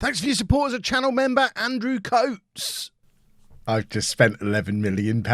Thanks for your support as a channel member, Andrew Coates. I've just spent £11 million.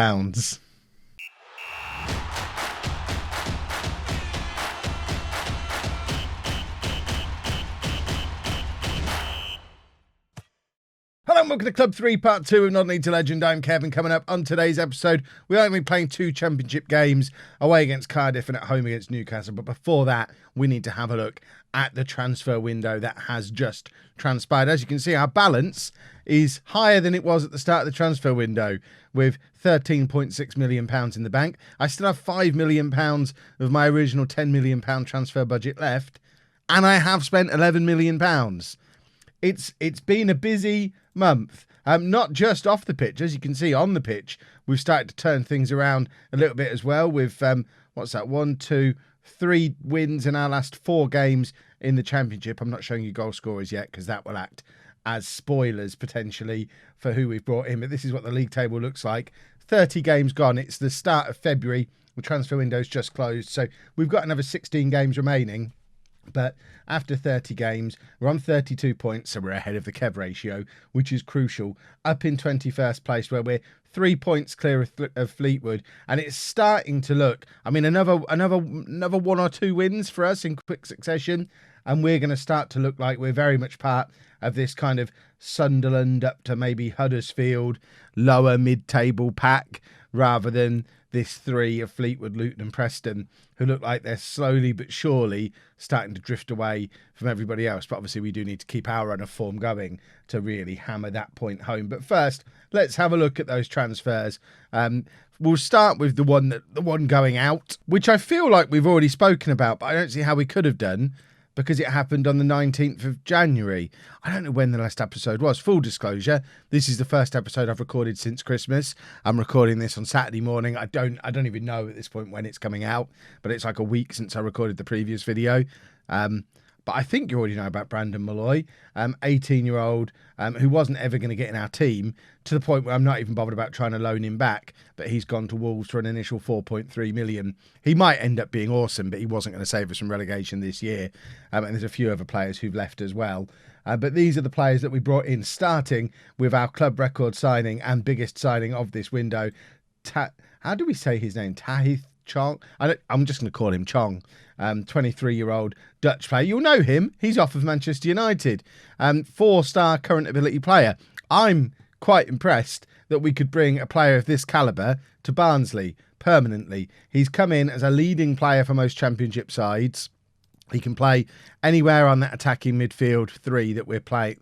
Hello and welcome to Club 3 Part 2 of Not Need to Legend. I'm Kevin. Coming up on today's episode, we are going to be playing two championship games, away against Cardiff and at home against Newcastle. But before that, we need to have a look at the transfer window that has just transpired. As you can see, our balance is higher than it was at the start of the transfer window, with £13.6 million in the bank. I still have £5 million of my original £10 million transfer budget left, and I have spent £11 million. It's been a busy month, not just off the pitch. As you can see on the pitch, we've started to turn things around a little bit as well with, 3 wins in our last 4 games in the championship. I'm not showing you goal scorers yet because that will act as spoilers potentially for who we've brought in. But this is what the league table looks like. 30 games gone. It's the start of February. The transfer window's just closed. So we've got another 16 games remaining. But after 30 games, we're on 32 points, so we're ahead of the Kev ratio, which is crucial. Up in 21st place, where we're 3 points clear of Fleetwood, and it's starting to look. I mean, another 1 or 2 wins for us in quick succession, and we're going to start to look like we're very much part of this kind of Sunderland up to maybe Huddersfield lower mid-table pack, rather than this 3 of Fleetwood, Luton and Preston, who look like they're slowly but surely starting to drift away from everybody else. But obviously we do need to keep our run of form going to really hammer that point home. But first, let's have a look at those transfers. We'll start with the one going out, which I feel like we've already spoken about, but I don't see how we could have done, because it happened on the 19th of January. I don't know when the last episode was. Full disclosure, this is the first episode I've recorded since Christmas. I'm recording this on Saturday morning. I don't even know at this point when it's coming out, but it's like a week since I recorded the previous video. But I think you already know about Brandon Malloy, 18-year-old, who wasn't ever going to get in our team, to the point where I'm not even bothered about trying to loan him back. But he's gone to Wolves for an initial 4.3 million. He might end up being awesome, but he wasn't going to save us from relegation this year. And there's a few other players who've left as well. But these are the players that we brought in, starting with our club record signing and biggest signing of this window. How do we say his name? Tahith Chong? I'm just going to call him Chong. 23-year-old Dutch player. You'll know him. He's off of Manchester United. 4-star current ability player. I'm quite impressed that we could bring a player of this calibre to Barnsley permanently. He's come in as a leading player for most championship sides. He can play anywhere on that attacking midfield 3 that we're playing.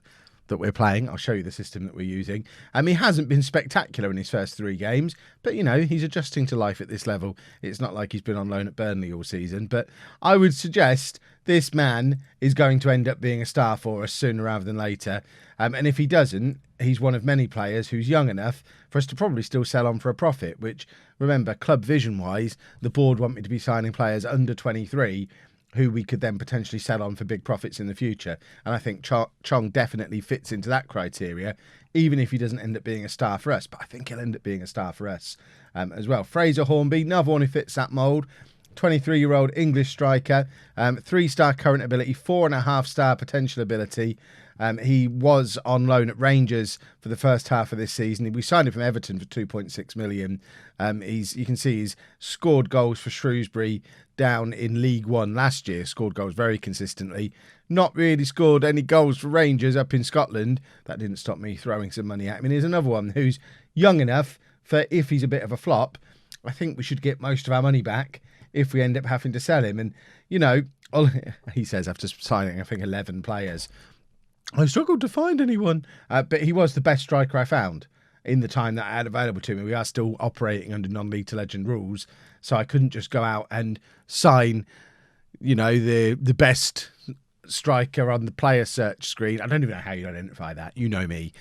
I'll show you the system that we're using. He hasn't been spectacular in his first 3 games, but you know, he's adjusting to life at this level. It's not like he's been on loan at Burnley all season, but I would suggest this man is going to end up being a star for us sooner rather than later. And if he doesn't, he's one of many players who's young enough for us to probably still sell on for a profit, which, remember, club vision wise, the board want me to be signing players under 23 who we could then potentially sell on for big profits in the future. And I think Chong definitely fits into that criteria, even if he doesn't end up being a star for us. But I think he'll end up being a star for us as well. Fraser Hornby, another one who fits that mould. 23-year-old English striker, 3-star current ability, 4.5-star potential ability. He was on loan at Rangers for the first half of this season. We signed him from Everton for 2.6 million. You can see he's scored goals for Shrewsbury down in League One last year, scored goals very consistently. Not really scored any goals for Rangers up in Scotland. That didn't stop me throwing some money at him. And here's another one who's young enough for, if he's a bit of a flop, I think we should get most of our money back if we end up having to sell him. And, you know, he says after signing, I think, 11 players, I struggled to find anyone. But he was the best striker I found in the time that I had available to me. We are still operating under non-league to legend rules, so I couldn't just go out and sign, you know, the best striker on the player search screen. I don't even know how you identify that. You know me.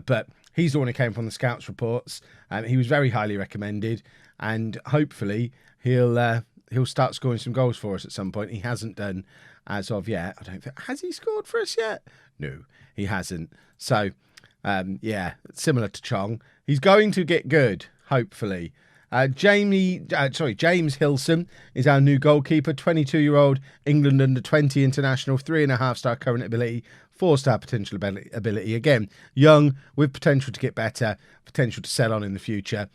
But he's the one who came from the scouts reports. He was very highly recommended, and hopefully he'll start scoring some goals for us at some point. He hasn't done as of yet. I don't think. Has he scored for us yet? No, he hasn't. So, yeah, similar to Chong, he's going to get good, hopefully. James Hilson is our new goalkeeper, 22-year-old England under-20 international, 3.5-star current ability, 4-star potential ability. Again, young with potential to get better, potential to sell on in the future.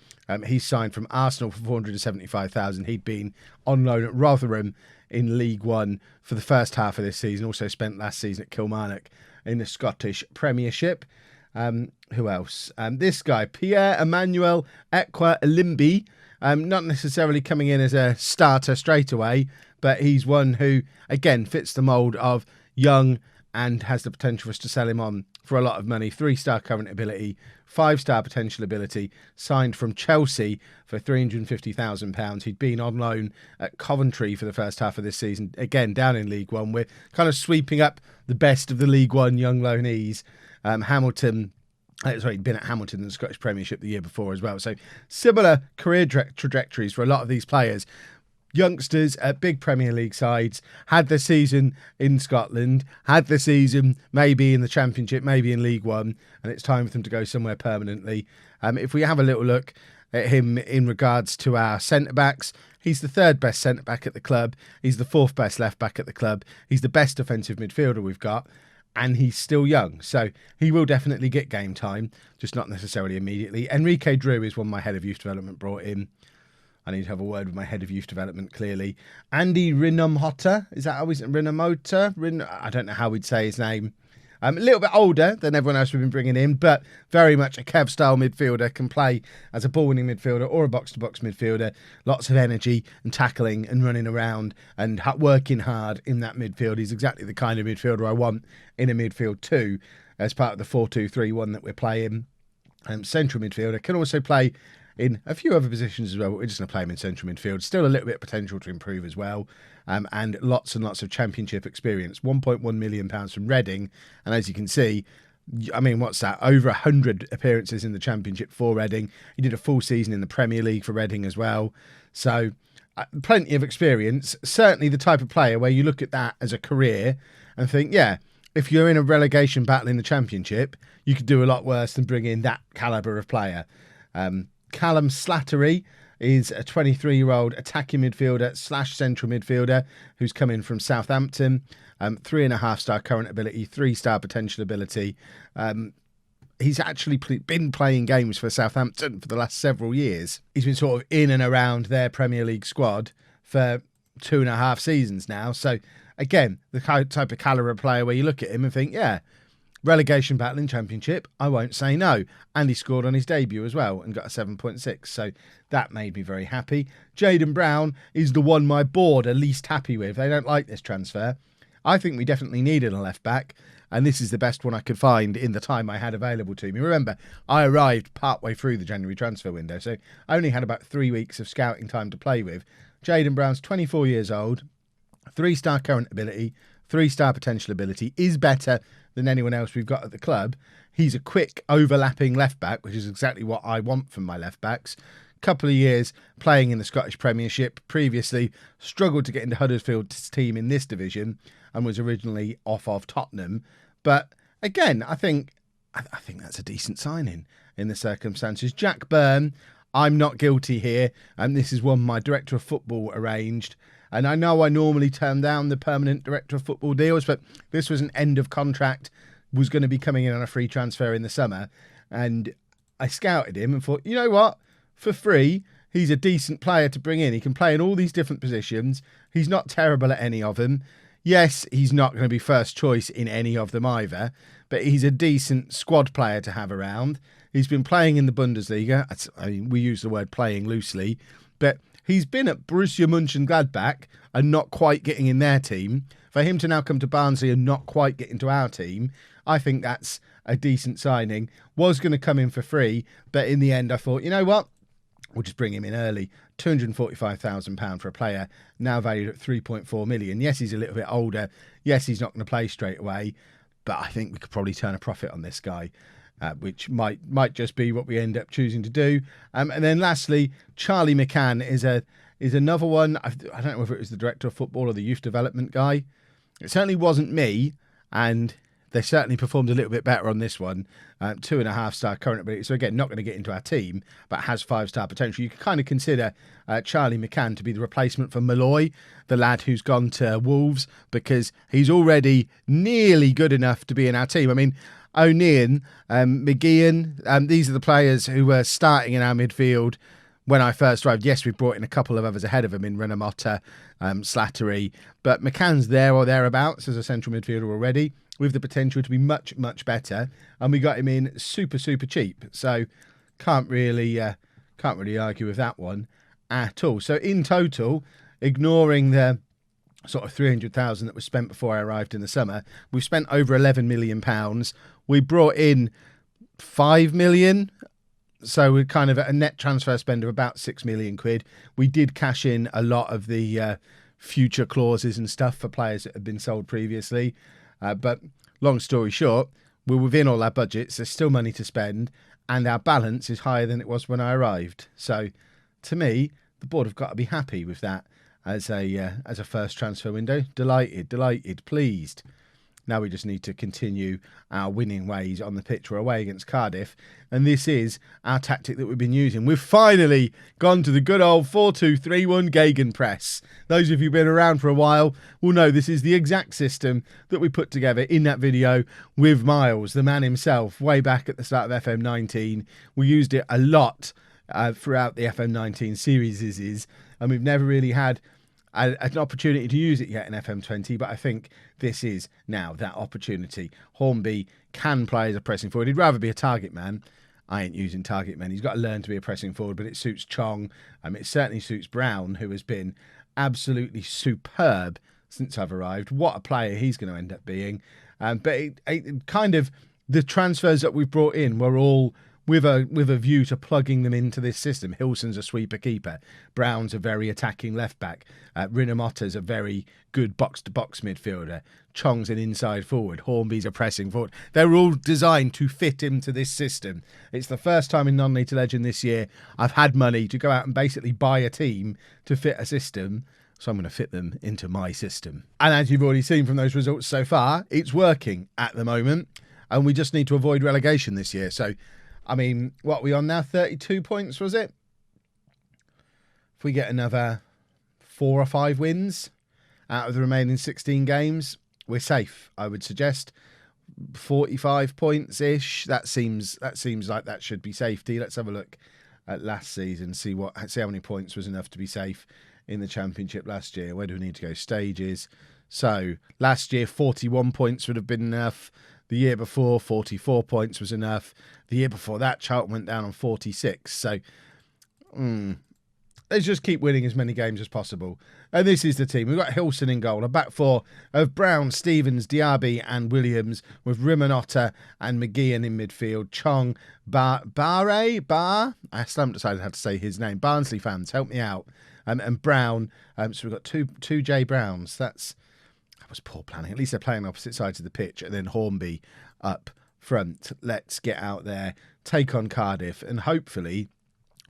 He's signed from Arsenal for 475,000. He'd been on loan at Rotherham in League One for the first half of this season. Also spent last season at Kilmarnock in the Scottish Premiership. Who else? This guy, Pierre-Emmanuel Ekwa-Elimbi, not necessarily coming in as a starter straight away, but he's one who, again, fits the mould of young and has the potential for us to sell him on for a lot of money. 3-star current ability, 5-star potential ability, signed from Chelsea for £350,000. He'd been on loan at Coventry for the first half of this season, again, down in League One. We're kind of sweeping up the best of the League One young loanees. He'd been at Hamilton in the Scottish Premiership the year before as well. So similar career trajectories for a lot of these players. Youngsters at big Premier League sides, had their season in Scotland, had their season maybe in the Championship, maybe in League One, and it's time for them to go somewhere permanently. If we have a little look at him in regards to our centre-backs, he's the 3rd best centre-back at the club. He's the 4th best left-back at the club. He's the best defensive midfielder we've got, and he's still young. So he will definitely get game time, just not necessarily immediately. Enrique Drew is one my head of youth development brought in. I need to have a word with my head of youth development, clearly. Andy Rinomhota, is that how he's Rinomota? I don't know how we'd say his name. A little bit older than everyone else we've been bringing in, but very much a Kev-style midfielder, can play as a ball-winning midfielder or a box-to-box midfielder. Lots of energy and tackling and running around and working hard in that midfield. He's exactly the kind of midfielder I want in a midfield too, as part of the 4-2-3-1 that we're playing. Central midfielder, can also play in a few other positions as well, but we're just going to play him in central midfield. Still a little bit of potential to improve as well. And lots and lots of Championship experience. £1.1 million from Reading. And as you can see, I mean, what's that? Over 100 appearances in the Championship for Reading. He did a full season in the Premier League for Reading as well. So plenty of experience. Certainly the type of player where you look at that as a career and think, yeah, if you're in a relegation battle in the Championship, you could do a lot worse than bring in that calibre of player. Callum Slattery is a 23-year-old attacking midfielder / central midfielder who's come in from Southampton. 3.5-star current ability, 3-star potential ability. He's actually been playing games for Southampton for the last several years. He's been sort of in and around their Premier League squad for 2.5 seasons now. So again, the type of calibre player where you look at him and think, yeah, relegation battle in Championship, I won't say no. And he scored on his debut as well and got a 7.6. So that made me very happy. Jayden Brown is the one my board are least happy with. They don't like this transfer. I think we definitely needed a left back, and this is the best one I could find in the time I had available to me. Remember, I arrived partway through the January transfer window, so I only had about 3 weeks of scouting time to play with. Jayden Brown's 24 years old, 3-star current ability, 3-star potential ability, is better than anyone else we've got at the club. He's a quick overlapping left back, which is exactly what I want from my left backs. Couple of years playing in the Scottish Premiership, previously struggled to get into Huddersfield's team in this division and was originally off of Tottenham. But again, I think that's a decent signing in the circumstances. Jack Byrne, I'm not guilty here, and this is one my director of football arranged. And I know I normally turn down the permanent director of football deals, but this was an end of contract, was going to be coming in on a free transfer in the summer. And I scouted him and thought, you know what? For free, he's a decent player to bring in. He can play in all these different positions. He's not terrible at any of them. Yes, he's not going to be first choice in any of them either, but he's a decent squad player to have around. He's been playing in the Bundesliga. I mean, we use the word playing loosely, but he's been at Borussia Mönchengladbach and not quite getting in their team. For him to now come to Barnsley and not quite get into our team, I think that's a decent signing. Was going to come in for free, but in the end I thought, you know what? We'll just bring him in early. £245,000 for a player, now valued at 3.4 million. Yes, he's a little bit older. Yes, he's not going to play straight away, but I think we could probably turn a profit on this guy. Which might just be what we end up choosing to do. And then lastly, Charlie Mccann is another one. I don't know whether it was the director of football or the youth development guy. It certainly wasn't me, and They certainly performed a little bit better on this one. 2.5-star current ability. So again, not going to get into our team, but has 5-star potential. You can kind of consider Charlie Mccann to be the replacement for Malloy, the lad who's gone to Wolves, because he's already nearly good enough to be in our team. I mean, O'Neill, McGeehan, these are the players who were starting in our midfield when I first arrived. Yes, we brought in a couple of others ahead of him in Renamotta, Slattery, but McCann's there or thereabouts as a central midfielder already, with the potential to be much, much better. And we got him in super, super cheap. So can't really argue with that one at all. So in total, ignoring the sort of 300,000 that was spent before I arrived in the summer, we've spent over 11 million pounds. We brought in 5 million. So we're kind of at a net transfer spend of about 6 million quid. We did cash in a lot of the future clauses and stuff for players that had been sold previously. But long story short, we're within all our budgets. There's still money to spend, and our balance is higher than it was when I arrived. So to me, the board have got to be happy with that as a first transfer window. Delighted, pleased. Now we just need to continue our winning ways on the pitch. We're away against Cardiff, and this is our tactic that we've been using. We've finally gone to the good old 4-2-3-1 Gegenpress. Those of you who've been around for a while will know this is the exact system that we put together in that video with Miles, the man himself, way back at the start of FM19. We used it a lot throughout the FM19 series, and we've never really had an opportunity to use it yet in FM20, but I think this is now that opportunity. Hornby can play as a pressing forward. He'd rather be a target man. I ain't using target man. He's got to learn to be a pressing forward, but it suits Chong. It certainly suits Brown, who has been absolutely superb since I've arrived. What a player he's going to end up being. But it kind of, the transfers that we've brought in were all with a view to plugging them into this system. Hilson's a sweeper keeper. Brown's a very attacking left back. Rinamotta's a very good box-to-box midfielder. Chong's an inside forward. Hornby's a pressing forward. They're all designed to fit into this system. It's the first time in Non-League to Legend this year I've had money to go out and basically buy a team to fit a system. So I'm going to fit them into my system. And as you've already seen from those results so far, it's working at the moment. And we just need to avoid relegation this year. So I mean, what are we on now? 32 points, was it? If we get another 4 or 5 wins out of the remaining 16 games, we're safe, I would suggest. 45 points-ish. That seems like that should be safety. Let's have a look at last season, see how many points was enough to be safe in the Championship last year. Where do we need to go? Stages. So last year, 41 points would have been enough. The year before, 44 points was enough. The year before that, Charlton went down on 46. So let's just keep winning as many games as possible. And this is the team. We've got Hilson in goal. A back four of Brown, Stevens, Diaby and Williams, with Rimanotta and McGeehan in midfield. Chong, Bar. I still haven't decided how to say his name. Barnsley fans, help me out. And Brown. So we've got two J Browns. That was poor planning. At least they're playing opposite sides of the pitch. And then Hornby up front. Let's get out there, take on Cardiff, and hopefully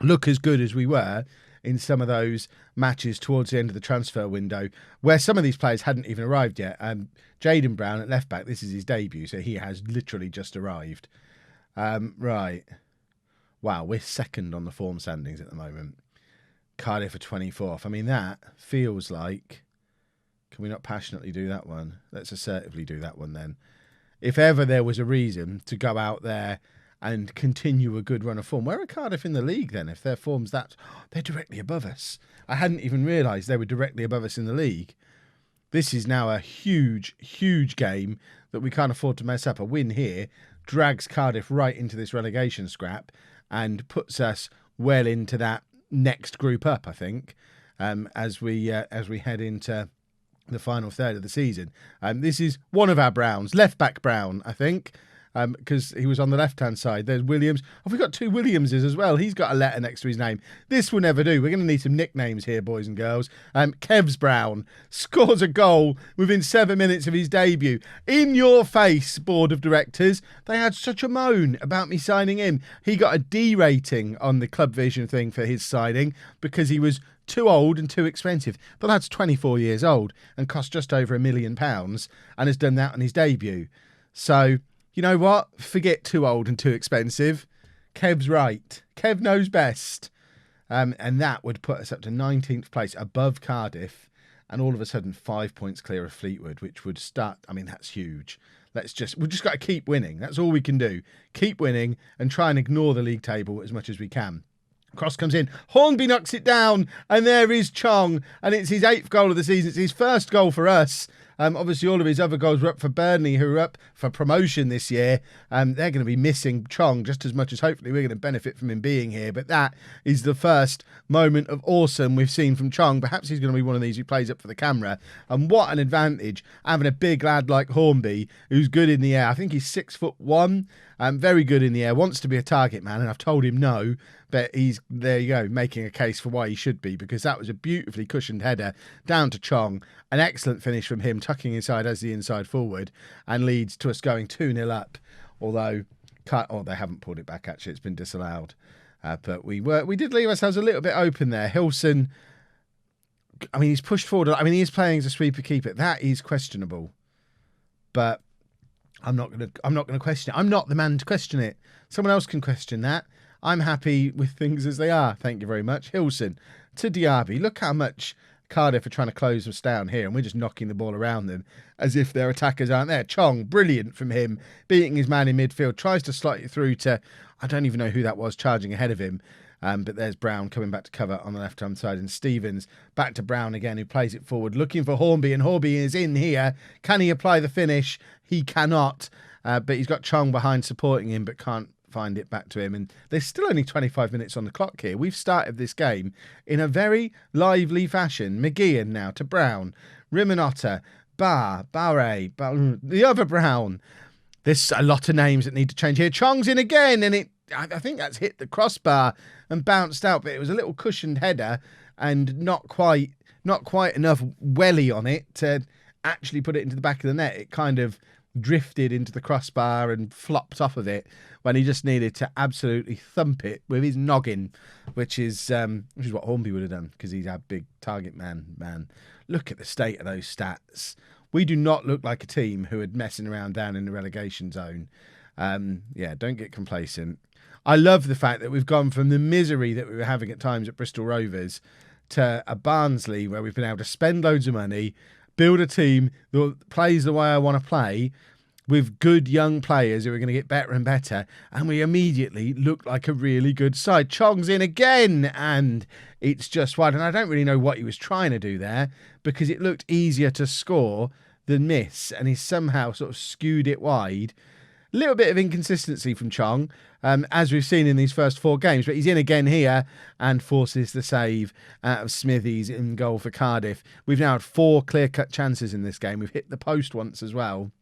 look as good as we were in some of those matches towards the end of the transfer window, where some of these players hadn't even arrived yet. Jaden Brown at left back, this is his debut, so he has literally just arrived. Right. Wow, we're second on the form standings at the moment. Cardiff are 24th. I mean, that feels like... Can we not passionately do that one? Let's assertively do that one then. If ever there was a reason to go out there and continue a good run of form, where are Cardiff in the league then? If their form's that... They're directly above us. I hadn't even realised they were directly above us in the league. This is now a huge, huge game that we can't afford to mess up. A win here drags Cardiff right into this relegation scrap and puts us well into that next group up, I think, as we head into the final third of the season. This is one of our Browns, left back Brown, I think, because he was on the left-hand side. There's Williams. Have we got two Williamses as well? He's got a letter next to his name. This will never do. We're going to need some nicknames here, boys and girls. Kevs Brown scores a goal within 7 minutes of his debut. In your face, board of directors. They had such a moan about me signing him. He got a D rating on the Club Vision thing for his signing because he was too old and too expensive. But that's 24 years old and cost just over £1 million and has done that on his debut. So, you know what? Forget too old and too expensive. Kev's right. Kev knows best. And that would put us up to 19th place above Cardiff and all of a sudden 5 points clear of Fleetwood, which would start. I mean, that's huge. We've just got to keep winning. That's all we can do. Keep winning and try and ignore the league table as much as we can. Cross comes in. Hornby knocks it down. And there is Chong. And it's his 8th goal of the season. It's his first goal for us. Obviously, all of his other goals were up for Burnley, who are up for promotion this year. They're going to be missing Chong just as much as hopefully we're going to benefit from him being here. But that is the first moment of awesome we've seen from Chong. Perhaps he's going to be one of these who plays up for the camera. And what an advantage having a big lad like Hornby, who's good in the air. I think he's 6'1", very good in the air, wants to be a target man. And I've told him no. But he's, there you go, making a case for why he should be, because that was a beautifully cushioned header down to Chong. An excellent finish from him, tucking inside as the inside forward, and leads to us going 2-0 up. Although, they haven't pulled it back, actually. It's been disallowed. But we did leave ourselves a little bit open there. Hilson, I mean, he's pushed forward. I mean, he is playing as a sweeper keeper. That is questionable. But I'm not going to question it. I'm not the man to question it. Someone else can question that. I'm happy with things as they are. Thank you very much. Hilson to Diaby. Look how much Cardiff are trying to close us down here, and we're just knocking the ball around them as if their attackers aren't there. Chong, brilliant from him, beating his man in midfield, tries to slot it through to, I don't even know who that was, charging ahead of him. But there's Brown coming back to cover on the left-hand side, and Stevens back to Brown again, who plays it forward, looking for Hornby, and Hornby is in here. Can he apply the finish? He cannot, but he's got Chong behind supporting him, but can't find it back to him. And there's still only 25 minutes on the clock here. We've started this game in a very lively fashion. Mccann now to Brown, Rimanotta, Barre, the other Brown. There's a lot of names that need to change here. Chong's in again, and I think that's hit the crossbar and bounced out, but it was a little cushioned header and not quite enough welly on it to actually put it into the back of the net. It kind of drifted into the crossbar and flopped off of it when he just needed to absolutely thump it with his noggin, which is what Hornby would have done, because he's our big target man. Look at the state of those stats. We do not look like a team who are messing around down in the relegation zone. Don't get complacent. I love the fact that we've gone from the misery that we were having at times at Bristol Rovers to a Barnsley where we've been able to spend loads of money, build a team that plays the way I want to play, with good young players who are going to get better and better, and we immediately look like a really good side. Chong's in again, and it's just wide. And I don't really know what he was trying to do there, because it looked easier to score than miss, and he somehow sort of skewed it wide. A little bit of inconsistency from Chong, as we've seen in these first 4 games, but he's in again here and forces the save out of Smithies in goal for Cardiff. We've now had 4 clear-cut chances in this game. We've hit the post once as well.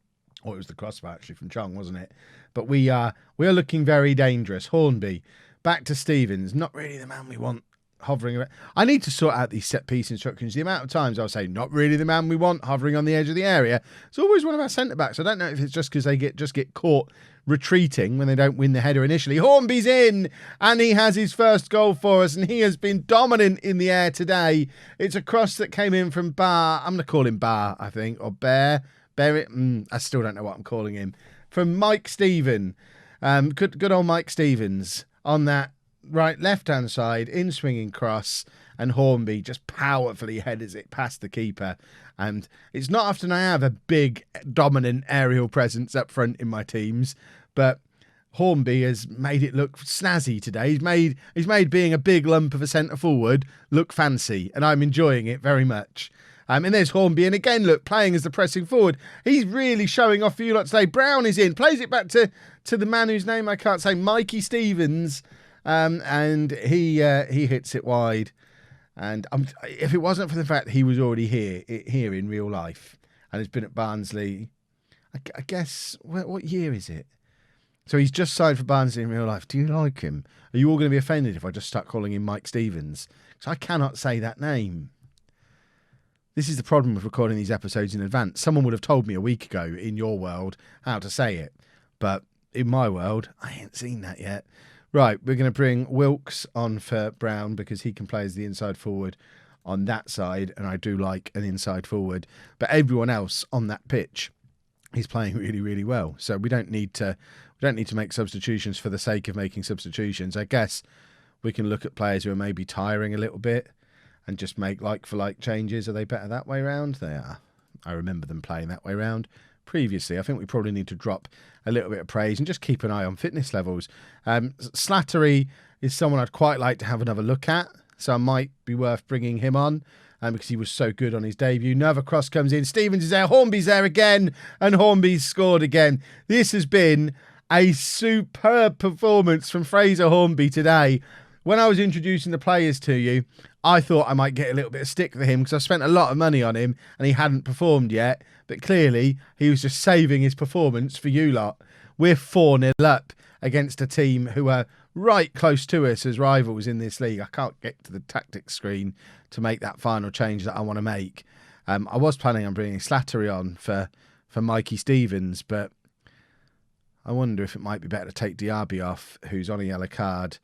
Or it was the crossbar actually from Chong, wasn't it? But we are looking very dangerous. Hornby, back to Stevens. Not really the man we want hovering around. I need to sort out these set-piece instructions. The amount of times I'll say, not really the man we want hovering on the edge of the area. It's always one of our centre-backs. I don't know if it's just because they get caught retreating when they don't win the header initially. Hornby's in, and he has his first goal for us, and he has been dominant in the air today. It's a cross that came in from Bar. I'm going to call him Bar, I think, or Bear. I still don't know what I'm calling him. From Mike Stephen. Good old Mike Stevens on that left-hand side, in-swinging cross, and Hornby just powerfully headers it past the keeper. And it's not often I have a big, dominant aerial presence up front in my teams, but Hornby has made it look snazzy today. He's made being a big lump of a centre-forward look fancy, and I'm enjoying it very much. And there's Hornby, and again, look, playing as the pressing forward. He's really showing off for you lot today. Brown is in, plays it back to the man whose name I can't say, Mikey Stevens, and he hits it wide. And if it wasn't for the fact that he was already here in real life, and has been at Barnsley, I guess, what year is it? So he's just signed for Barnsley in real life. Do you like him? Are you all going to be offended if I just start calling him Mike Stevens? Because I cannot say that name. This is the problem with recording these episodes in advance. Someone would have told me a week ago in your world how to say it. But in my world, I ain't seen that yet. Right, we're going to bring Wilkes on for Brown because he can play as the inside forward on that side. And I do like an inside forward. But everyone else on that pitch he's playing really, really well. So we don't need to make substitutions for the sake of making substitutions. I guess we can look at players who are maybe tiring a little bit and just make like-for-like changes. Are they better that way round? They are. I remember them playing that way round previously. I think we probably need to drop a little bit of praise and just keep an eye on fitness levels. Slattery is someone I'd quite like to have another look at, so I might be worth bringing him on because he was so good on his debut. Another cross comes in. Stevens is there. Hornby's there again, and Hornby's scored again. This has been a superb performance from Fraser Hornby today. When I was introducing the players to you, I thought I might get a little bit of stick for him because I spent a lot of money on him and he hadn't performed yet. But clearly, he was just saving his performance for you lot. We're 4-0 up against a team who are right close to us as rivals in this league. I can't get to the tactics screen to make that final change that I want to make. I was planning on bringing Slattery on for Mikey Stevens, but I wonder if it might be better to take Diaby off, who's on a yellow card.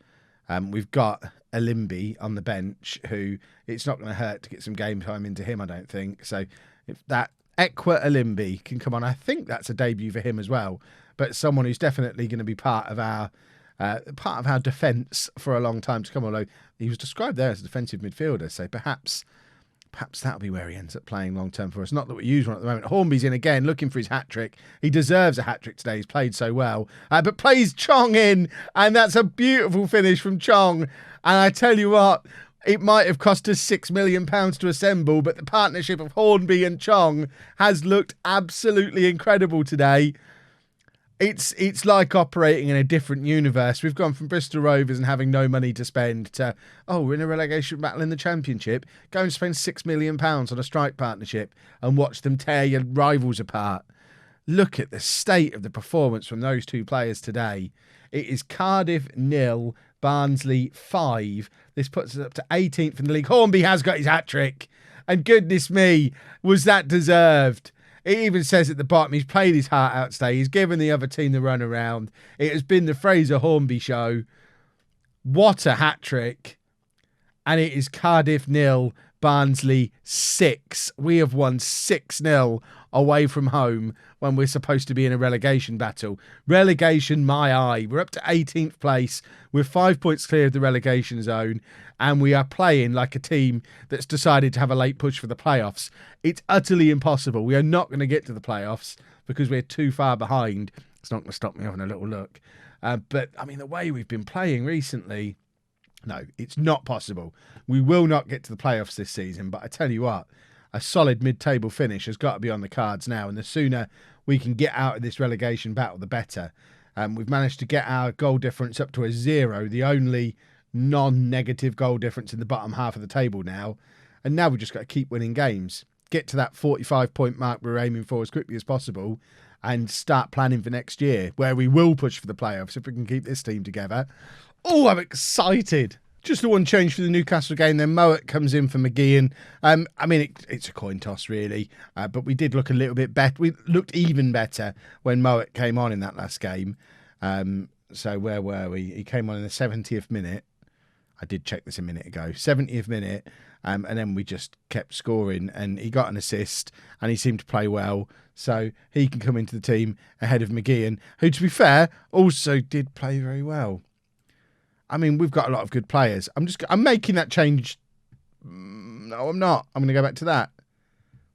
We've got Elimbi on the bench, who it's not going to hurt to get some game time into him, I don't think. So if that Ekwa Elimbi can come on, I think that's a debut for him as well. But someone who's definitely going to be part of our defence for a long time to come. Although he was described there as a defensive midfielder, so perhaps that'll be where he ends up playing long term for us. Not that we use one at the moment. Hornby's in again, looking for his hat-trick. He deserves a hat-trick today. He's played so well. But plays Chong in, and that's a beautiful finish from Chong. And I tell you what, it might have cost us £6 million to assemble, but the partnership of Hornby and Chong has looked absolutely incredible today. It's like operating in a different universe. We've gone from Bristol Rovers and having no money to spend to, we're in a relegation battle in the Championship. Go and spend £6 million on a strike partnership and watch them tear your rivals apart. Look at the state of the performance from those two players today. It is Cardiff 0, Barnsley 5. This puts us up to 18th in the league. Hornby has got his hat-trick. And goodness me, was that deserved? It even says at the bottom, he's played his heart out today. He's given the other team the run around. It has been the Fraser Hornby show. What a hat-trick. And it is Cardiff 0, Barnsley 6. We have won 6-0 away from home when we're supposed to be in a relegation battle. Relegation, my eye. We're up to 18th place. We're 5 points clear of the relegation zone. And we are playing like a team that's decided to have a late push for the playoffs. It's utterly impossible. We are not going to get to the playoffs because we're too far behind. It's not going to stop me having a little look. But, I mean, the way we've been playing recently, no, it's not possible. We will not get to the playoffs this season. But I tell you what, a solid mid-table finish has got to be on the cards now. And the sooner we can get out of this relegation battle, the better. We've managed to get our goal difference up to a 0, the only non-negative goal difference in the bottom half of the table now. And now we've just got to keep winning games. Get to that 45-point mark we're aiming for as quickly as possible and start planning for next year, where we will push for the playoffs if we can keep this team together. Oh, I'm excited. Just the one change for the Newcastle game. Then Mowat comes in for McGeehan. I mean, it's a coin toss, really. But we did look a little bit better. We looked even better when Mowat came on in that last game. So where were we? He came on in the 70th minute. I did check this a minute ago. 70th minute. And then we just kept scoring. And he got an assist. And he seemed to play well. So he can come into the team ahead of McGeehan, who, to be fair, also did play very well. I mean, we've got a lot of good players. I'm making that change. No, I'm not. I'm going to go back to that.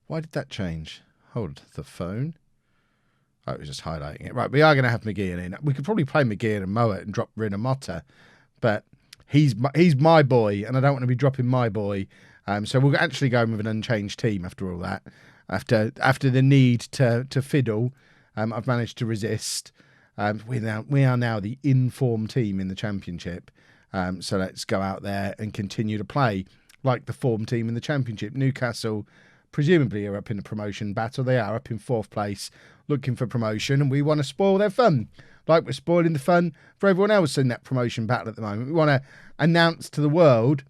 Why did that change? Hold the phone. Oh, it was just highlighting it. Right, we are going to have McGeehan in. We could probably play McGeehan and Mowat and drop Rina Motta, but he's my boy, and I don't want to be dropping my boy. So we'll actually go with an unchanged team after all that. After the need to fiddle, I've managed to resist. We are now the in-form team in the Championship. So let's go out there and continue to play like the form team in the Championship. Newcastle presumably are up in the promotion battle. They are up in 4th place looking for promotion, and we want to spoil their fun like we're spoiling the fun for everyone else in that promotion battle at the moment. We want to announce to the world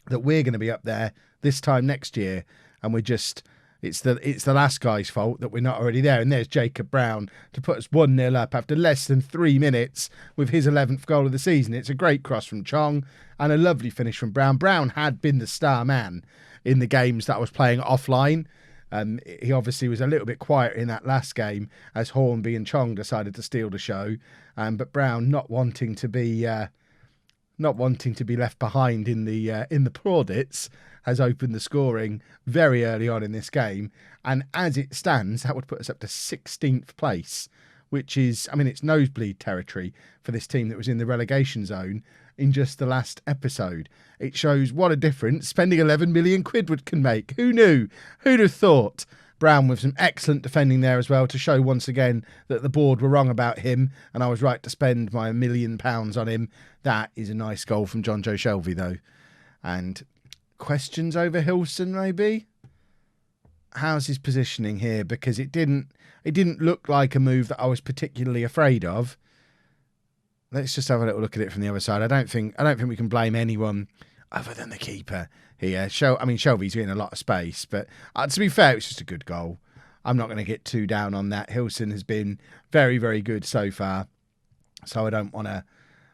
that we're going to be up there this time next year, and we're just... It's the last guy's fault that we're not already there. And there's Jacob Brown to put us 1-0 up after less than 3 minutes with his 11th goal of the season. It's a great cross from Chong and a lovely finish from Brown. Brown had been the star man in the games that I was playing offline. He obviously was a little bit quiet in that last game as Hornby and Chong decided to steal the show. But Brown not wanting to be left behind in the plaudits has opened the scoring very early on in this game. And as it stands, that would put us up to 16th place, which is, I mean, it's nosebleed territory for this team that was in the relegation zone in just the last episode. It shows what a difference spending 11 million quid can make. Who knew? Who'd have thought? Brown with some excellent defending there as well to show once again that the board were wrong about him and I was right to spend my £1 million on him. That is a nice goal from John Joe Shelby though. And questions over Hilson maybe? How's his positioning here? Because it didn't look like a move that I was particularly afraid of. Let's just have a little look at it from the other side. I don't think we can blame anyone other than the keeper here. Shelby's in a lot of space, but to be fair, it's just a good goal. I'm not going to get too down on that. Hilson has been very, very good so far, so I don't want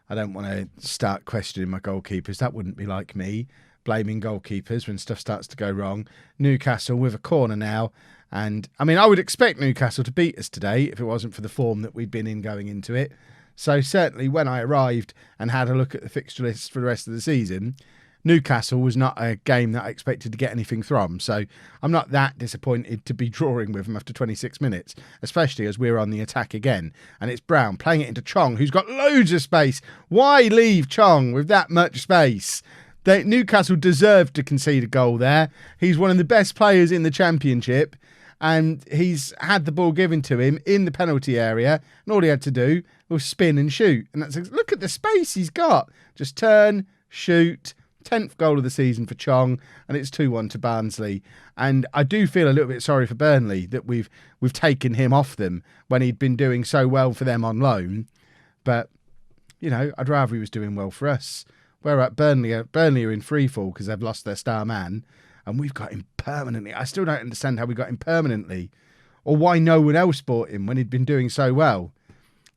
to start questioning my goalkeepers. That wouldn't be like me, blaming goalkeepers when stuff starts to go wrong. Newcastle with a corner now, and I mean I would expect Newcastle to beat us today if it wasn't for the form that we'd been in going into it. So certainly when I arrived and had a look at the fixture list for the rest of the season, Newcastle was not a game that I expected to get anything from. So I'm not that disappointed to be drawing with them after 26 minutes, especially as we're on the attack again. And it's Brown playing it into Chong, who's got loads of space. Why leave Chong with that much space? Newcastle deserved to concede a goal there. He's one of the best players in the Championship. And he's had the ball given to him in the penalty area. And all he had to do was spin and shoot. And that's look at the space he's got. Just turn, shoot. 10th goal of the season for Chong. And it's 2-1 to Barnsley. And I do feel a little bit sorry for Burnley that we've taken him off them when he'd been doing so well for them on loan. But, you know, I'd rather he was doing well for us. Where at Burnley are in free fall because they've lost their star man. And we've got him permanently. I still don't understand how we got him permanently. Or why no one else bought him when he'd been doing so well.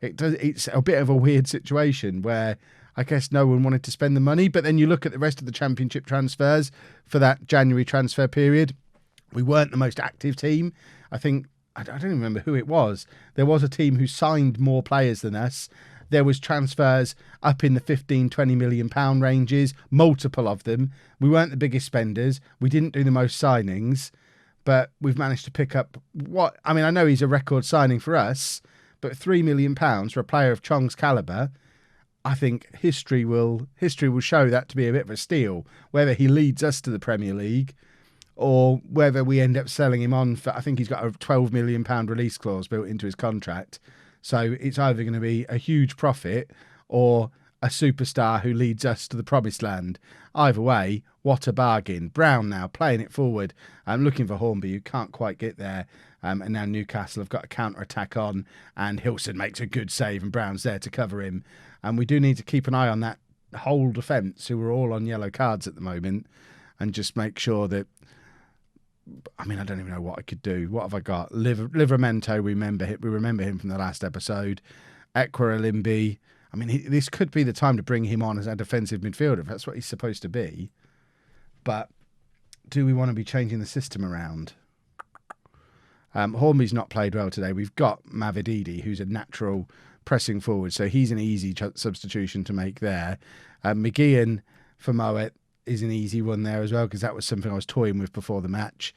It's a bit of a weird situation where I guess no one wanted to spend the money. But then you look at the rest of the Championship transfers for that January transfer period. We weren't the most active team. I think, I don't even remember who it was. There was a team who signed more players than us. There was transfers up in the 15, 20 million pound ranges, multiple of them. We weren't the biggest spenders. We didn't do the most signings, but we've managed to pick up I know he's a record signing for us, but £3 million for a player of Chong's calibre, I think history will show that to be a bit of a steal, whether he leads us to the Premier League or whether we end up selling him on for, I think he's got a £12 million release clause built into his contract. So it's either going to be a huge profit or a superstar who leads us to the promised land. Either way, what a bargain. Brown now playing it forward. I'm looking for Hornby, who can't quite get there. And now Newcastle have got a counter-attack on and Hilson makes a good save and Brown's there to cover him. And we do need to keep an eye on that whole defence, who are all on yellow cards at the moment, and just make sure that, I mean, I don't even know what I could do. What have I got? Livramento, we remember him from the last episode. Ekwa. I mean, this could be the time to bring him on as our defensive midfielder, if that's what he's supposed to be. But do we want to be changing the system around? Hornby's not played well today. We've got Mavididi, who's a natural pressing forward, so he's an easy substitution to make there. Mccann for Moet is an easy one there as well, because that was something I was toying with before the match.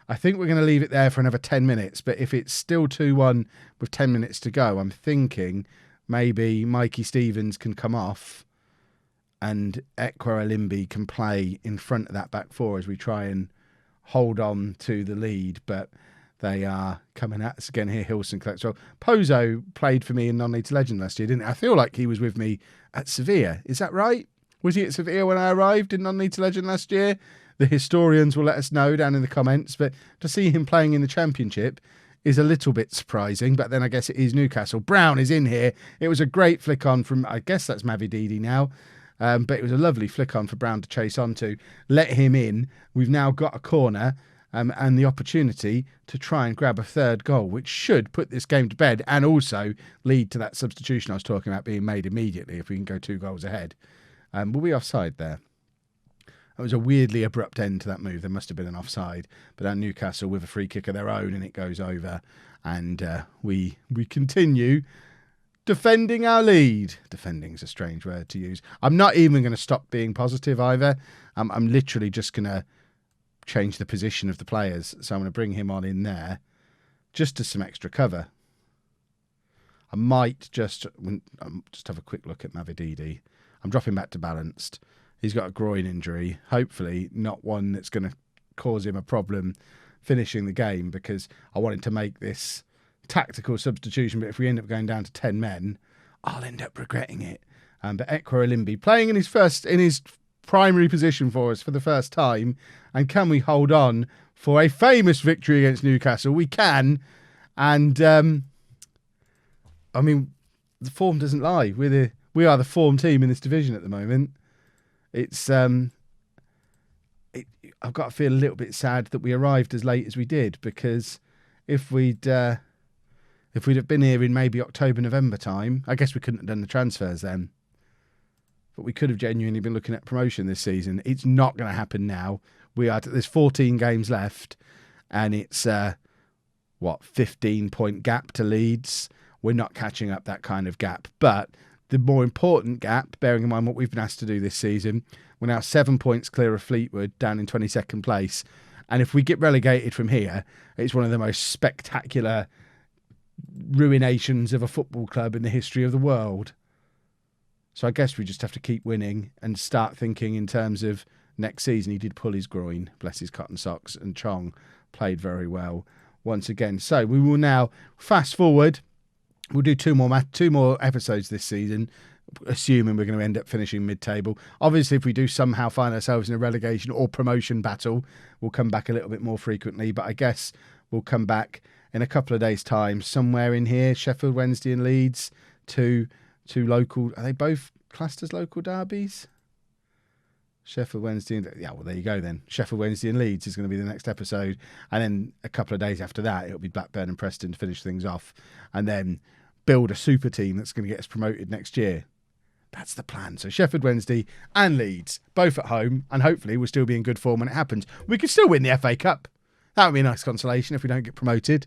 I think we're going to leave it there for another 10 minutes, but if it's still 2-1 with 10 minutes to go, I'm thinking maybe Mikey Stevens can come off and Ekwa can play in front of that back four as we try and hold on to the lead, but they are coming at us again here. Hilson collects well. Pozo played for me in Non-League to Legend last year, didn't he? I feel like he was with me at Sevilla. Is that right? Was he at Sevilla when I arrived in Non-League to Legend last year? The historians will let us know down in the comments. But to see him playing in the Championship is a little bit surprising. But then I guess it is Newcastle. Brown is in here. It was a great flick on from, I guess that's Mavididi now. But it was a lovely flick on for Brown to chase onto. Let him in. We've now got a corner and the opportunity to try and grab a third goal, which should put this game to bed and also lead to that substitution I was talking about being made immediately if we can go 2 goals ahead. Were we offside there? It was a weirdly abrupt end to that move. There must have been an offside. But now Newcastle with a free kick of their own, and it goes over. And we continue defending our lead. Defending's a strange word to use. I'm not even going to stop being positive either. I'm literally just going to change the position of the players. So I'm going to bring him on in there just as some extra cover. I might just have a quick look at Mavididi. I'm dropping back to balanced. He's got a groin injury. Hopefully not one that's going to cause him a problem finishing the game, because I wanted to make this tactical substitution. But if we end up going down to 10 men, I'll end up regretting it. But Ekwa Olimbi playing in his primary position for us for the first time. And can we hold on for a famous victory against Newcastle? We can. And I mean, the form doesn't lie. We are the form team in this division at the moment. It's I've got to feel a little bit sad that we arrived as late as we did, because if we'd have been here in maybe October, November time, I guess we couldn't have done the transfers then. But we could have genuinely been looking at promotion this season. It's not going to happen now. There's 14 games left, and it's 15-point gap to Leeds. We're not catching up that kind of gap. But the more important gap, bearing in mind what we've been asked to do this season, we're now 7 points clear of Fleetwood, down in 22nd place. And if we get relegated from here, it's one of the most spectacular ruinations of a football club in the history of the world. So I guess we just have to keep winning and start thinking in terms of next season. He did pull his groin, bless his cotton socks, and Chong played very well once again. So we will now fast forward. We'll do two more episodes this season, assuming we're going to end up finishing mid-table. Obviously, if we do somehow find ourselves in a relegation or promotion battle, we'll come back a little bit more frequently. But I guess we'll come back in a couple of days' time, somewhere in here. Sheffield Wednesday and Leeds, two local. Are they both classed as local derbies? Sheffield Wednesday and... Yeah, well, there you go then. Sheffield Wednesday and Leeds is going to be the next episode. And then a couple of days after that, it'll be Blackburn and Preston to finish things off. And then build a super team that's going to get us promoted next year. That's the plan. So Sheffield Wednesday and Leeds, both at home, and hopefully we'll still be in good form when it happens. We could still win the FA Cup. That would be a nice consolation if we don't get promoted.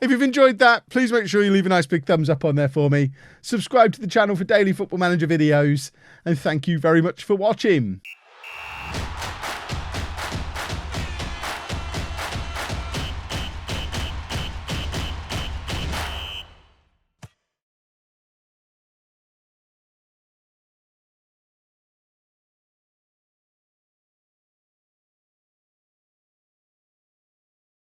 If you've enjoyed that, please make sure you leave a nice big thumbs up on there for me. Subscribe to the channel for daily Football Manager videos. And thank you very much for watching.